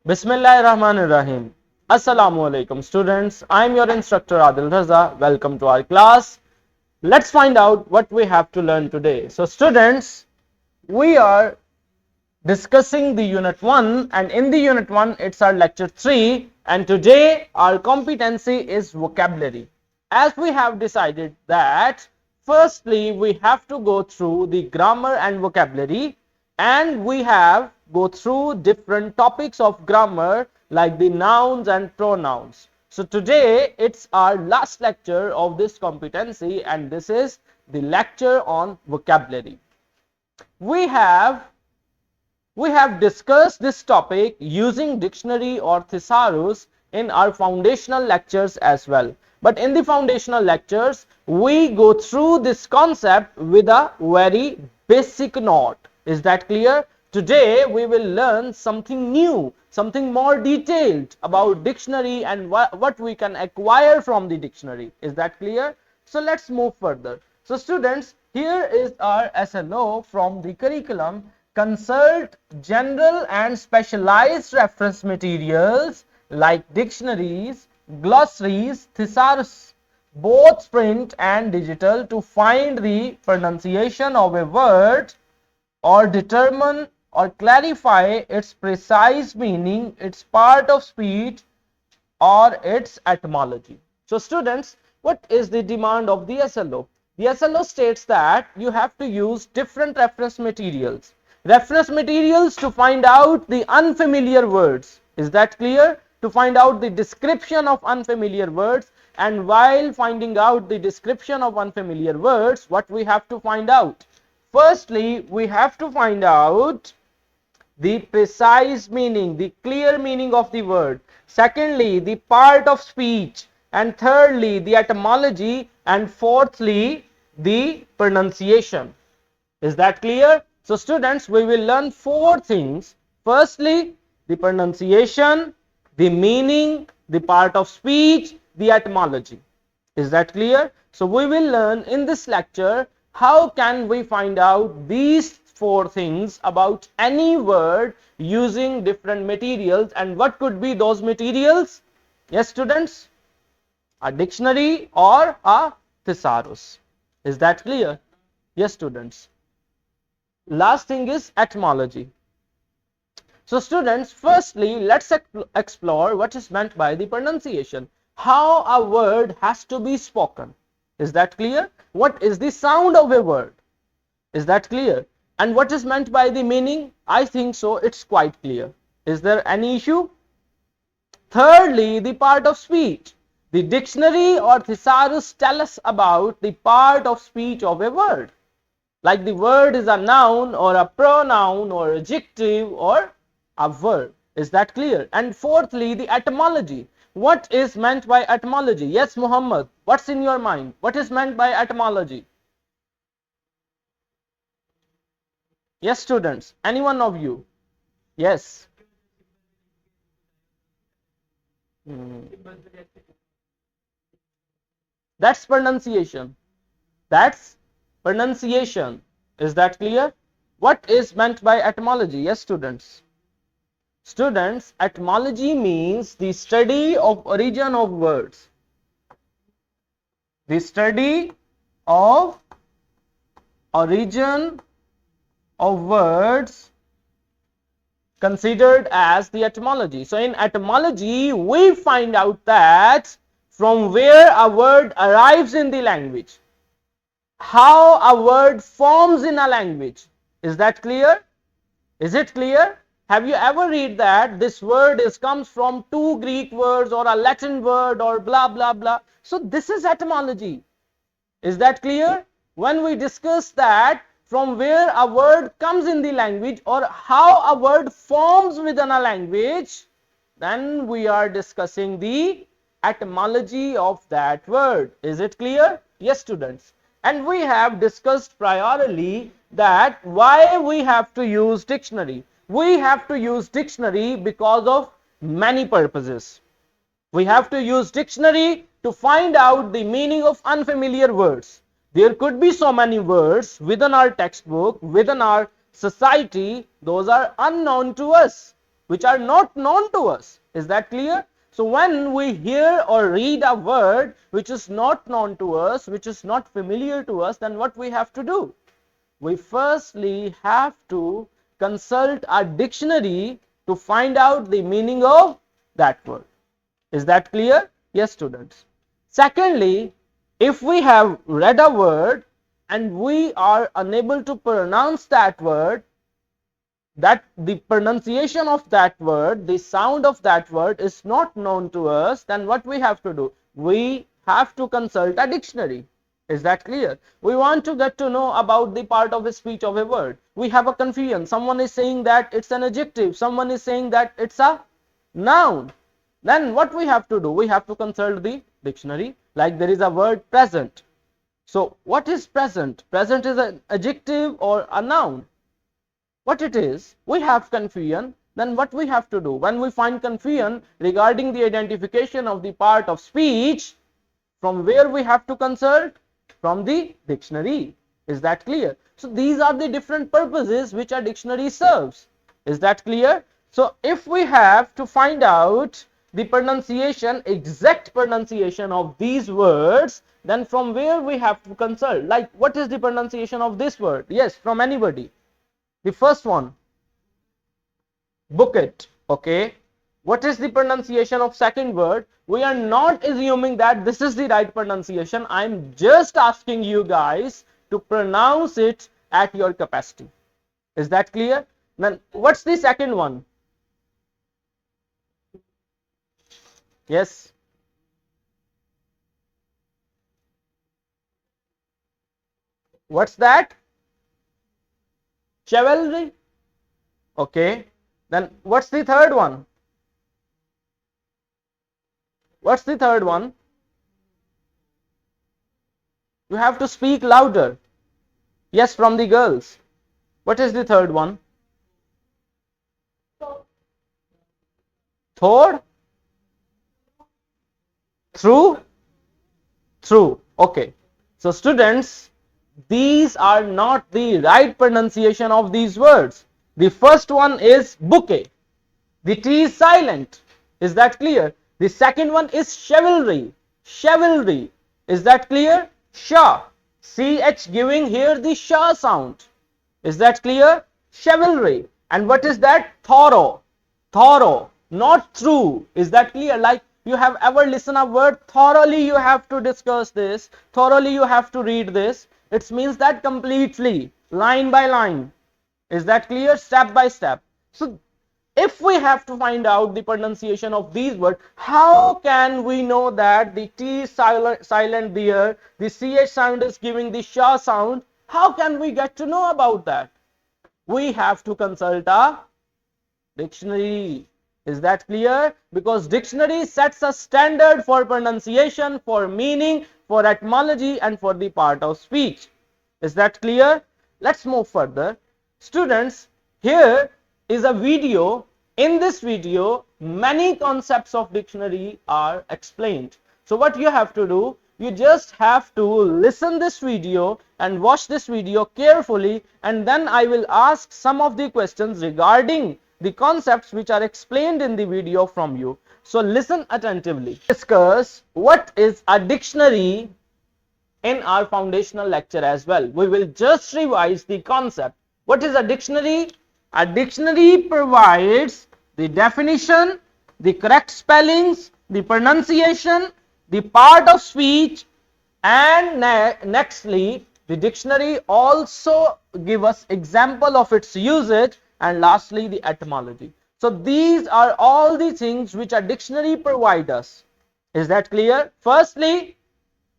Bismillahirrahmanirrahim. Assalamu alaikum students. I am your instructor Adil Raza. Welcome to our class. Let's find out what we have to learn today. So students, we are discussing the unit 1 and in the unit 1 it's our lecture 3 and today our competency is vocabulary. As we have decided that firstly we have to go through the grammar and vocabulary and we have go through different topics of grammar like the nouns and pronouns. So today it's our last lecture of this competency and this is the lecture on vocabulary. We have discussed this topic using dictionary or thesaurus in our foundational lectures as well. But in the foundational lectures, we go through this concept with a very basic note. Is that clear? Today, we will learn something new, something more detailed about dictionary and what we can acquire from the dictionary. Is that clear? So let's move further. So students, here is our SLO from the curriculum. Consult general and specialized reference materials like dictionaries, glossaries, thesaurus, both print and digital to find the pronunciation of a word or determine or clarify its precise meaning, its part of speech or its etymology. So students, what is the demand of the SLO? The SLO states that you have to use different reference materials to find out the unfamiliar words. Is that clear? To find out the description of unfamiliar words, and while finding out the description of unfamiliar words, what we have to find out? Firstly, we have to find out the precise meaning, the clear meaning of the word. Secondly, the part of speech. And thirdly, the etymology. And fourthly, the pronunciation. Is that clear? So students, we will learn four things. Firstly, the pronunciation, the meaning, the part of speech, the etymology. Is that clear? So we will learn in this lecture how can we find out these four things about any word using different materials, and what could be those materials? Yes students, a dictionary or a thesaurus. Is that clear? Yes students. Last thing is etymology. So students, firstly let's explore what is meant by the pronunciation. How a word has to be spoken. Is that clear? What is the sound of a word? Is that clear? And what is meant by the meaning? I think so it's quite clear. Is there any issue? Thirdly, the part of speech. The dictionary or thesaurus tell us about the part of speech of a word. Like the word is a noun or a pronoun or adjective or a verb. Is that clear? And fourthly, the etymology. What is meant by etymology? Yes, Muhammad, what's in your mind? What is meant by etymology? Yes, students, any one of you? Yes. That's pronunciation. That's pronunciation. Is that clear? What is meant by etymology? Yes, students. Students, etymology means the study of origin of words. The study of origin of words considered as the etymology. So in etymology, we find out that from where a word arrives in the language, how a word forms in a language. Is that clear? Is it clear? Have you ever read that this word comes from two Greek words or a Latin word or blah blah blah? So this is etymology. Is that clear? When we discuss that from where a word comes in the language or how a word forms within a language, then we are discussing the etymology of that word. Is it clear? Yes, students. And we have discussed priorly that why we have to use dictionary. We have to use dictionary because of many purposes. We have to use dictionary to find out the meaning of unfamiliar words. There could be so many words within our textbook, within our society, those are unknown to us. which are not known to us. Is that clear? So when we hear or read a word which is not known to us, which is not familiar to us, then what we have to do? We firstly have to consult a dictionary to find out the meaning of that word. Is that clear? Yes, students. Secondly, if we have read a word and we are unable to pronounce that word, that the pronunciation of that word, the sound of that word is not known to us, then what we have to do? We have to consult a dictionary. Is that clear? We want to get to know about the part of a speech of a word. We have a confusion. Someone is saying that it's an adjective. Someone is saying that it's a noun. Then what we have to do? We have to consult the dictionary. Like there is a word present. So what is present? Present is an adjective or a noun. What it is, we have confusion, then what we have to do? When we find confusion regarding the identification of the part of speech, from where we have to consult? From the dictionary. Is that clear? So these are the different purposes which a dictionary serves. Is that clear? So if we have to find out the pronunciation, exact pronunciation of these words, then from where we have to consult? Like what is the pronunciation of this word? Yes, from anybody. The first one, bucket. Okay. What is the pronunciation of second word? We are not assuming that this is the right pronunciation. I'm just asking you guys to pronounce it at your capacity. Is that clear? Then what's the second one? Yes. What's that? Chivalry. Okay. Then what's the third one? What's the third one? You have to speak louder. Yes, from the girls. What is the third one? Third? Through? Through. Okay. So students, these are not the right pronunciation of these words. The first one is bouquet. The T is silent. Is that clear? The second one is chivalry. Chivalry. Is that clear? Sha. CH giving here the sha sound. Is that clear? Chivalry. And what is that? Thorough. Thorough. Not true. Is that clear? Like you have ever listened a word, thoroughly you have to discuss this. Thoroughly you have to read this. It means that completely. Line by line. Is that clear? Step by step. So if we have to find out the pronunciation of these words, how can we know that the T is silent there, the CH sound is giving the SHA sound? How can we get to know about that? We have to consult a dictionary. Is that clear? Because dictionary sets a standard for pronunciation, for meaning, for etymology, and for the part of speech. Is that clear? Let's move further. Students, here is a video. In this video, many concepts of dictionary are explained. So what you have to do, you just have to listen this video and watch this video carefully, and then I will ask some of the questions regarding the concepts which are explained in the video from you. So listen attentively. Discuss what is a dictionary in our foundational lecture as well. We will just revise the concept. What is a dictionary? A dictionary provides the definition, the correct spellings, the pronunciation, the part of speech, and nextly the dictionary also give us example of its usage, and lastly the etymology. So these are all the things which a dictionary provide us. Is that clear? Firstly,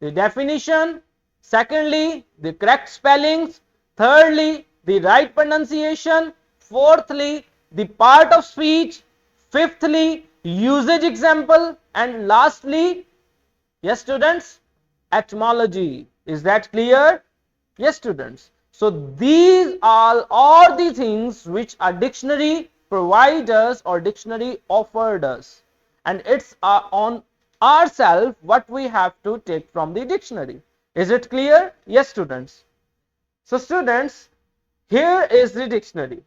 the definition, secondly the correct spellings, thirdly the right pronunciation, fourthly the part of speech, fifthly usage example, and lastly, yes students, etymology. Is that clear? Yes students. So these are all the things which a dictionary provide us or dictionary offered us, and it's on ourselves what we have to take from the dictionary. Is it clear? Yes students. So students, here is the dictionary.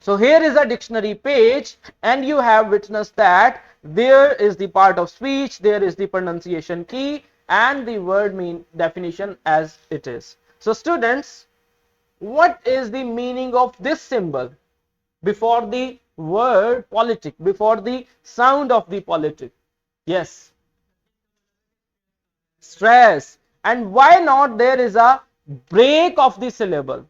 So here is a dictionary page, and you have witnessed that there is the part of speech, there is the pronunciation key, and the word mean definition as it is. So students, what is the meaning of this symbol before the word politic, before the sound of the politic? Yes, stress. And why not there is a break of the syllable?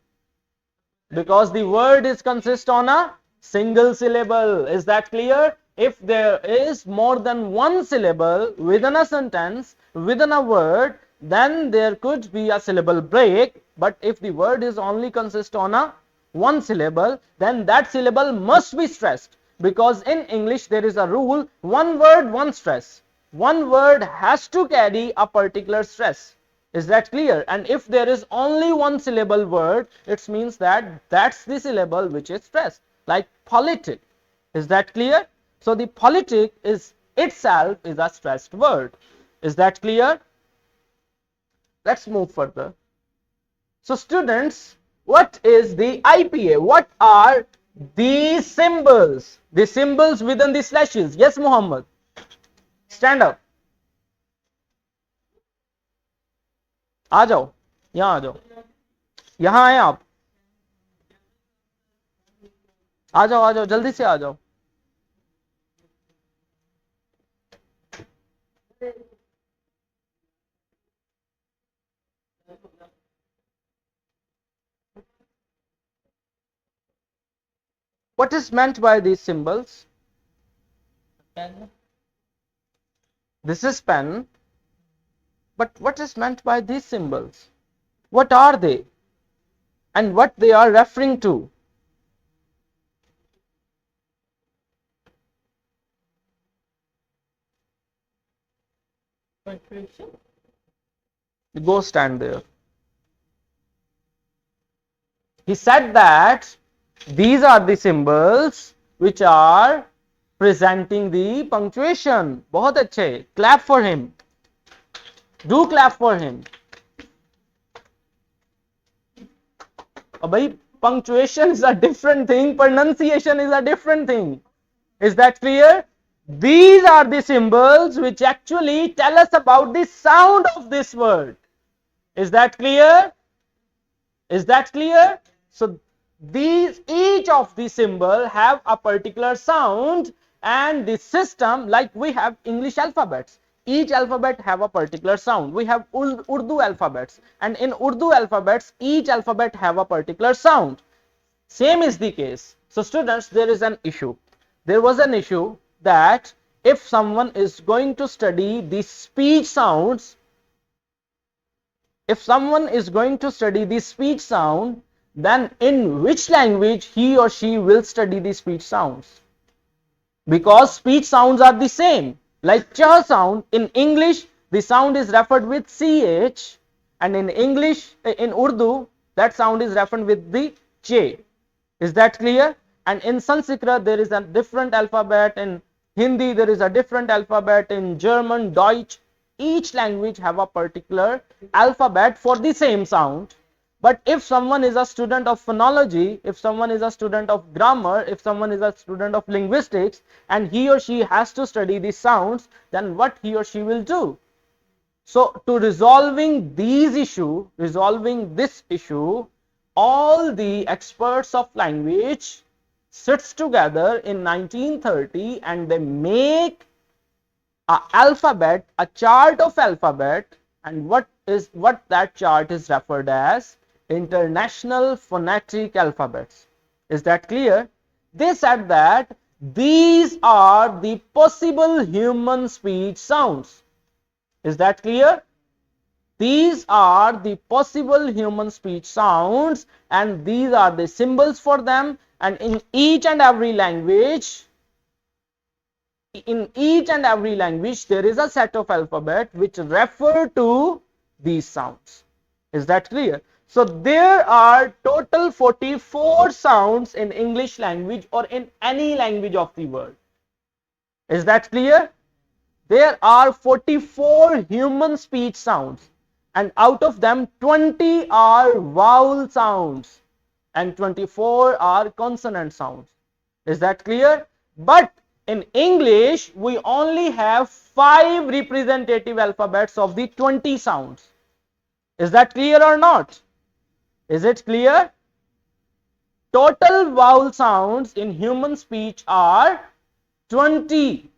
Because the word is consist on a single syllable. Is that clear? If there is more than one syllable within a sentence, within a word, then there could be a syllable break. But if the word is only consist on a one syllable, then that syllable must be stressed, because in English there is a rule: one word, one stress. One word has to carry a particular stress. Is that clear? And if there is only one syllable word, it means that that's the syllable which is stressed, like politic. Is that clear? So the politic is itself is a stressed word. Is that clear? Let's move further. So students, what is the IPA? What are these symbols? The symbols within the slashes. Yes, Muhammad. Stand up. आ जाओ, यहाँ आ जाओ, यहाँ आए आप, आ जाओ जल्दी से आ जाओ. What is meant by these symbols? Pen. This is pen. But what is meant by these symbols? What are they? And what they are referring to? Punctuation. Go stand there. He said that these are the symbols which are presenting the punctuation. बहुत अच्छे. Clap for him. Do clap for him. Abhi, punctuation is a different thing. Pronunciation is a different thing. Is that clear? These are the symbols which actually tell us about the sound of this word. Is that clear? Is that clear? So these, each of the symbol have a particular sound, and the system, like we have English alphabets, each alphabet have a particular sound. We have Urdu alphabets, and in Urdu alphabets each alphabet have a particular sound. Same is the case. So students, there is an issue. There was an issue that if someone is going to study the speech sounds, if someone is going to study the speech sound, then in which language he or she will study the speech sounds? Because speech sounds are the same. Like ch sound, in English the sound is referred with ch, and in English, in Urdu, that sound is referred with the j. Is that clear? And in Sanskrit there is a different alphabet, in Hindi there is a different alphabet, in German, Deutsch, each language have a particular alphabet for the same sound. But if someone is a student of phonology, if someone is a student of grammar, if someone is a student of linguistics, and he or she has to study these sounds, then what he or she will do? So to resolving this issue, all the experts of language sits together in 1930, and they make a alphabet, a chart of alphabet, and what that chart is referred as International Phonetic Alphabets. Is that clear? They said that these are the possible human speech sounds. Is that clear? These are the possible human speech sounds, and these are the symbols for them, and in each and every language, there is a set of alphabet which refer to these sounds. Is that clear? So there are total 44 sounds in English language or in any language of the world. Is that clear? There are 44 human speech sounds, and out of them 20 are vowel sounds, and 24 are consonant sounds. Is that clear? But in English, we only have 5 representative alphabets of the 20 sounds. Is that clear or not? Is it clear? Total vowel sounds in human speech are 20.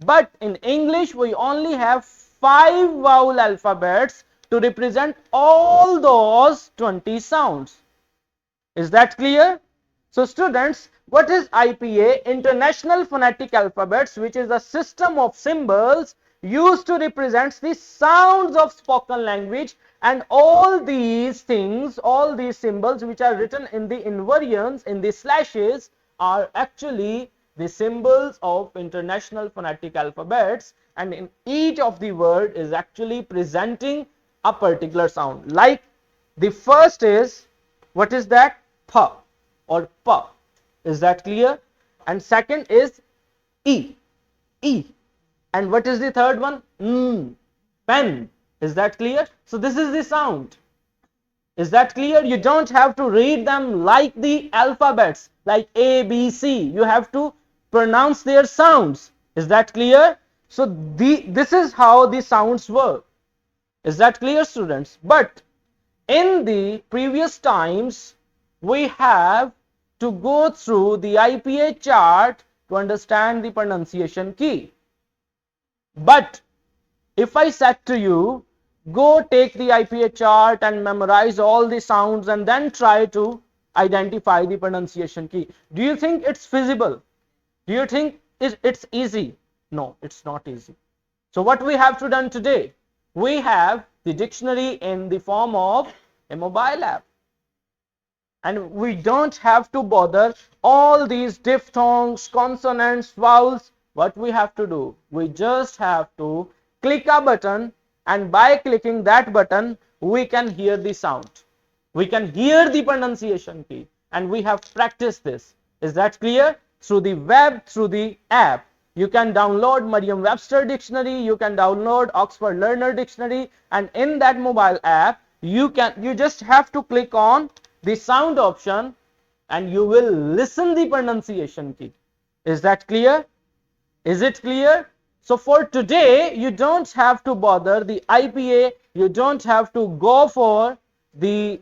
But in English, we only have 5 vowel alphabets to represent all those 20 sounds. Is that clear? So students, what is IPA? International Phonetic Alphabets, which is a system of symbols used to represent the sounds of spoken language, and all these things, all these symbols which are written in the invariants, in the slashes, are actually the symbols of International Phonetic Alphabets, and in each of the word is actually presenting a particular sound. Like the first is, what is that? P or P. Is that clear? And second is E. E. And what is the third one? Pen. Is that clear? So this is the sound. Is that clear? You don't have to read them like the alphabets, like A, B, C. You have to pronounce their sounds. Is that clear? So this is how the sounds work. Is that clear, students? But in the previous times, we have to go through the IPA chart to understand the pronunciation key. But if I said to you, go take the IPA chart and memorize all the sounds and then try to identify the pronunciation key, do you think it's feasible? Do you think it's easy? No, it's not easy. So what we have to do today? We have the dictionary in the form of a mobile app. And we don't have to bother all these diphthongs, consonants, vowels. What we have to do? We just have to click a button, and by clicking that button, we can hear the sound. We can hear the pronunciation key, and we have practiced this. Is that clear? Through the web, through the app. You can download Merriam-Webster dictionary, you can download Oxford Learner dictionary, and in that mobile app, you just have to click on the sound option and you will listen the pronunciation key. Is that clear? Is it clear? So for today, you don't have to bother the IPA, you don't have to go for the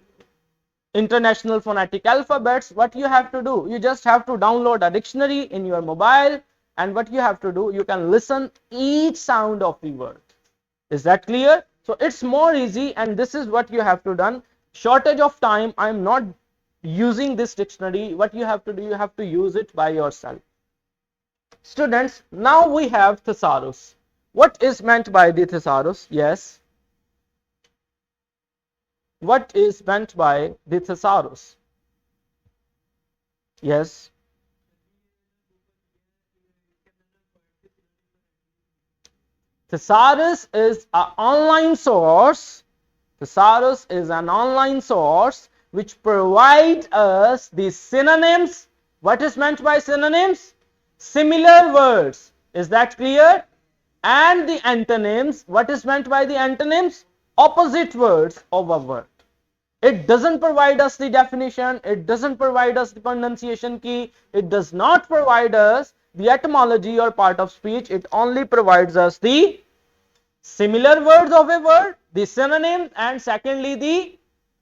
International Phonetic Alphabets. What you have to do? You just have to download a dictionary in your mobile, and what you have to do? You can listen each sound of the word. Is that clear? So it's more easy, and this is what you have to do. Shortage of time, I am not using this dictionary. What you have to do? You have to use it by yourself. Students, now we have thesaurus. What is meant by the thesaurus? Yes. What is meant by the thesaurus? Yes. Thesaurus is an online source. Thesaurus is an online source which provides us the synonyms. What is meant by synonyms? Similar words. Is that clear? And the antonyms. What is meant by the antonyms? Opposite words of a word. It doesn't provide us the definition. It doesn't provide us the pronunciation key. It does not provide us the etymology or part of speech. It only provides us the similar words of a word, the synonym, and secondly the,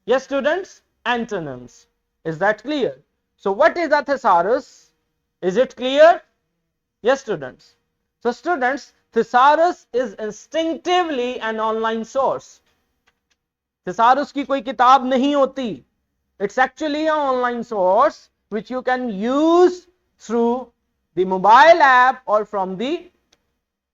yes students, antonyms. Is that clear? So what is a thesaurus? Is it clear? Yes students. So students, thesaurus is instinctively an online source. Thesaurus की कोई किताब नहीं होती. It's actually an online source which you can use through the mobile app or from the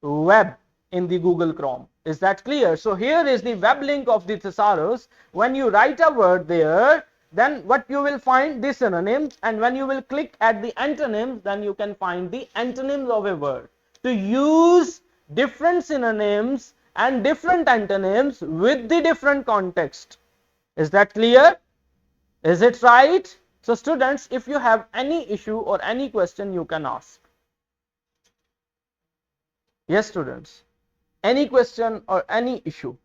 web in the Google Chrome. Is that clear? So here is the web link of the thesaurus. When you write a word there, then what you will find? The synonyms, and when you will click at the antonyms, then you can find the antonyms of a word. To use different synonyms and different antonyms with the different context. Is that clear? Is it right? So students, if you have any issue or any question, you can ask. Yes students, any question or any issue.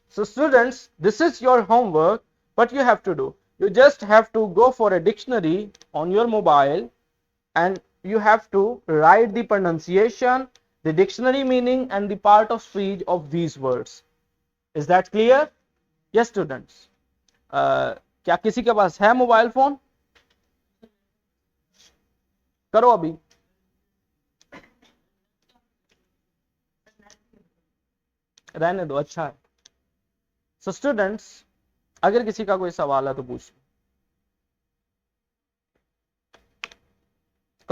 So students, this is your homework. What you have to do? You just have to go for a dictionary on your mobile and you have to write the pronunciation, the dictionary meaning and the part of speech of these words. Is that clear? Yes students. क्या किसी के पास है mobile phone? करो अभी. रहने दो, अच्छा है. So students, अगर किसी का कोई सवाल है तो पूछ.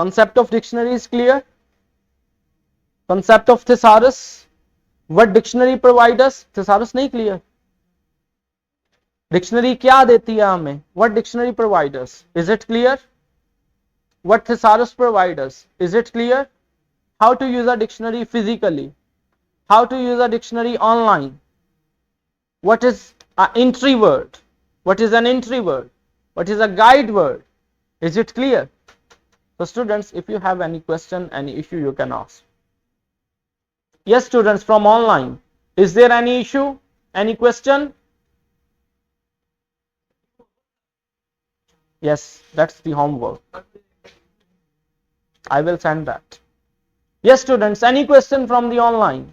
Concept of dictionary is clear. Concept of thesaurus. What dictionary provide us? Thesaurus नहीं clear. Dictionary क्या देती है हमें? What dictionary provide us? Is it clear? What thesaurus provide us? Is it clear? How to use a dictionary physically? How to use a dictionary online? What is an entry word? What is an entry word? What is a guide word? Is it clear? So students, if you have any question, any issue, you can ask. Yes students, from online, is there any issue, any question? Yes, that's the homework. I will send that. Yes students, any question from the online?